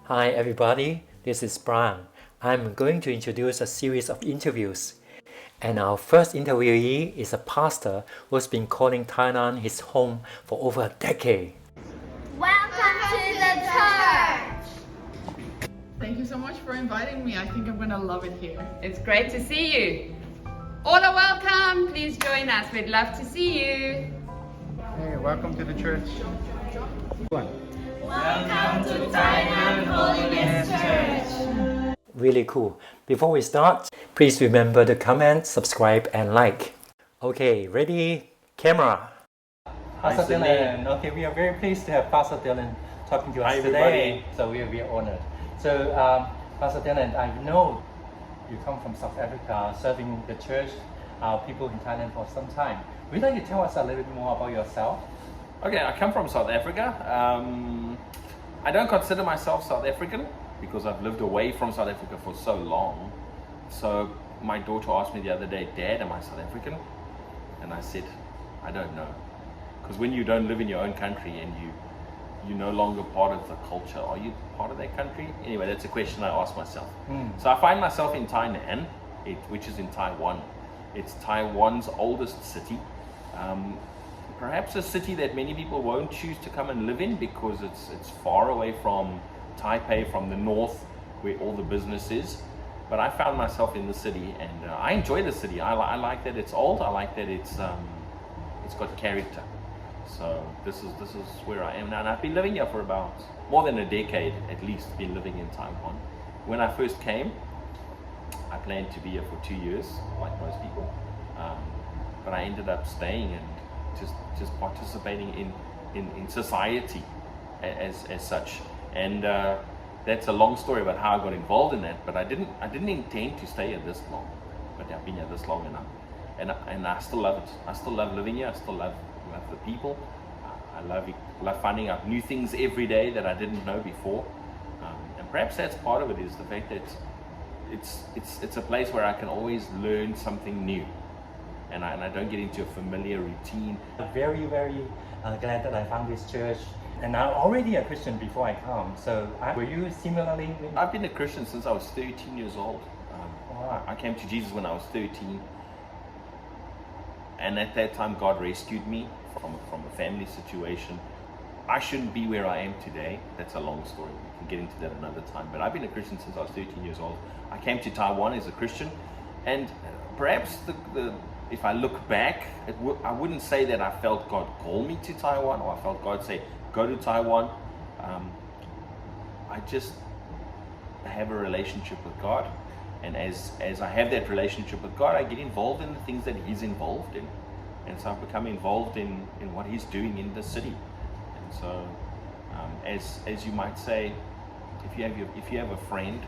Hi everybody, this is Brian. I'm going to introduce a series of interviews. And our first interviewee is a pastor who's been calling Thailand his home for over a decade. Welcome to the church! Thank you so much for inviting me. I think I'm going to love it here. It's great to see you. All are welcome. Please join us. We'd love to see you. Hey, welcome to the church. Welcome to Thailand Holiness Church! Really cool. Before we start, please remember to comment, subscribe, and like. Okay, ready? Camera. Pastor Dylan. Okay, we are very pleased to have Pastor Dylan talking to us today. So we are honored. So, Pastor Dylan, I know you come from South Africa, serving the church, people in Thailand for some time. Would you like to tell us a little bit more about yourself? Okay, I come from South Africa. I don't consider myself South African because I've lived away from South Africa for so long. So my daughter asked me the other day, Dad, am I South African? And I said, I don't know. Because when you don't live in your own country and you're no longer part of the culture, are you part of that country? Anyway, that's a question I ask myself. So I find myself in Tainan, which is in Taiwan. It's Taiwan's oldest city. Perhaps a city that many people won't choose to come and live in because it's far away from Taipei, from the north, where all the business is. But I found myself in the city, and I enjoy the city. I like that it's old. I like that it's got character. So this is where I am now, and I've been living here for about more than a decade, at least. Been living in Taiwan. When I first came, I planned to be here for 2 years, like most people, but I ended up staying and just participating in society as such. And that's a long story about how I got involved in that, but I didn't intend to stay here this long, but I've been here this long enough, and I still love it. I still love living here. I still love the people. I love finding out new things every day that I didn't know before, and perhaps that's part of it, is the fact that it's a place where I can always learn something new. And I don't get into a familiar routine. I'm very, very glad that I found this church. And I'm already a Christian before I come. So were you similarly? I've been a Christian since I was 13 years old. I came to Jesus when I was 13. And at that time, God rescued me from a family situation. I shouldn't be where I am today. That's a long story. We can get into that another time. But I've been a Christian since I was 13 years old. I came to Taiwan as a Christian. And perhaps if I look back, I wouldn't say that I felt God call me to Taiwan, or I felt God say, go to Taiwan. I just have a relationship with God. And as I have that relationship with God, I get involved in the things that He's involved in. And so I've become involved in what He's doing in the city. And so, as you might say, if you have a friend,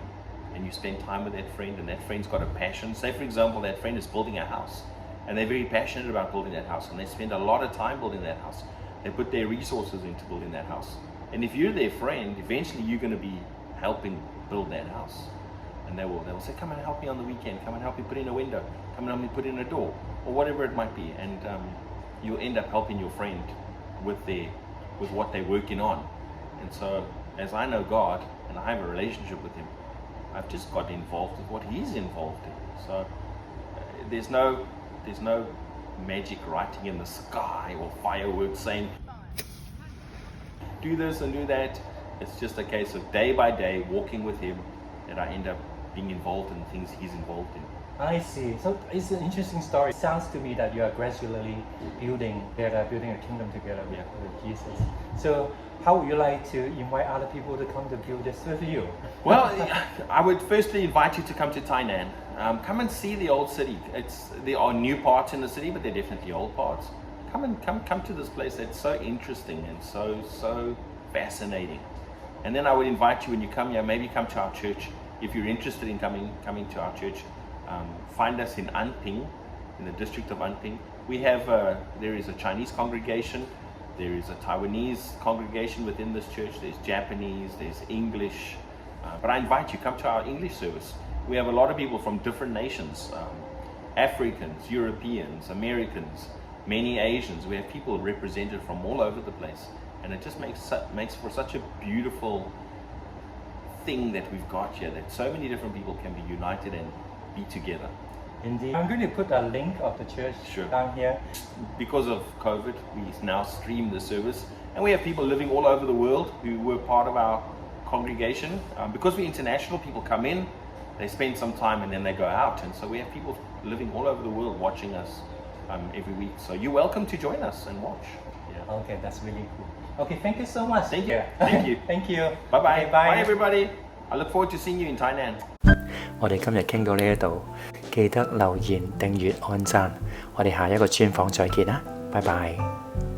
and you spend time with that friend, and that friend's got a passion. Say, for example, that friend is building a house, and they're very passionate about building that house, and they spend a lot of time building that house. They put their resources into building that house. And if you're their friend, eventually you're going to be helping build that house. And they will say, come and help me on the weekend, come and help me put in a window, come and help me put in a door, or whatever it might be. And you'll end up helping your friend with what they're working on. And so, as I know God, and I have a relationship with Him, I've just got involved with what He's involved in. So there's no magic writing in the sky or fireworks saying do this and do that. It's just a case of day by day walking with Him that I end up being involved in things He's involved in. I see. So it's an interesting story. It sounds to me that you are gradually building a kingdom together with Jesus. So how would you like to invite other people to come to build this with you? Well, I would firstly invite you to come to Tainan. Come and see the old city. There are new parts in the city, but they're definitely old parts. Come to this place that's so interesting and so fascinating. And then I would invite you, when you come here, maybe come to our church. If you're interested in coming to our church, find us in Anping, in the district of Anping. There is a Chinese congregation. There is a Taiwanese congregation within this church. There's Japanese, there's English. But I invite you, come to our English service. We have a lot of people from different nations, Africans, Europeans, Americans, many Asians. We have people represented from all over the place. And it just makes for such a beautiful thing that we've got here, that so many different people can be united and be together. Indeed. I'm going to put a link of the church Sure. down here. Because of COVID, we now stream the service, and we have people living all over the world who were part of our congregation. Because we're international, people come in, they spend some time, and then they go out. And so we have people living all over the world watching us every week. So you're welcome to join us and watch. Yeah. Okay, that's really cool. Okay, thank you so much. Thank you. Thank you. Thank you. Bye bye. Okay, bye. Bye everybody. I look forward to seeing you in Thailand. 我哋今日傾到呢一度，記得留言、訂閱、按讚。我哋下一個專訪再見啦，拜拜。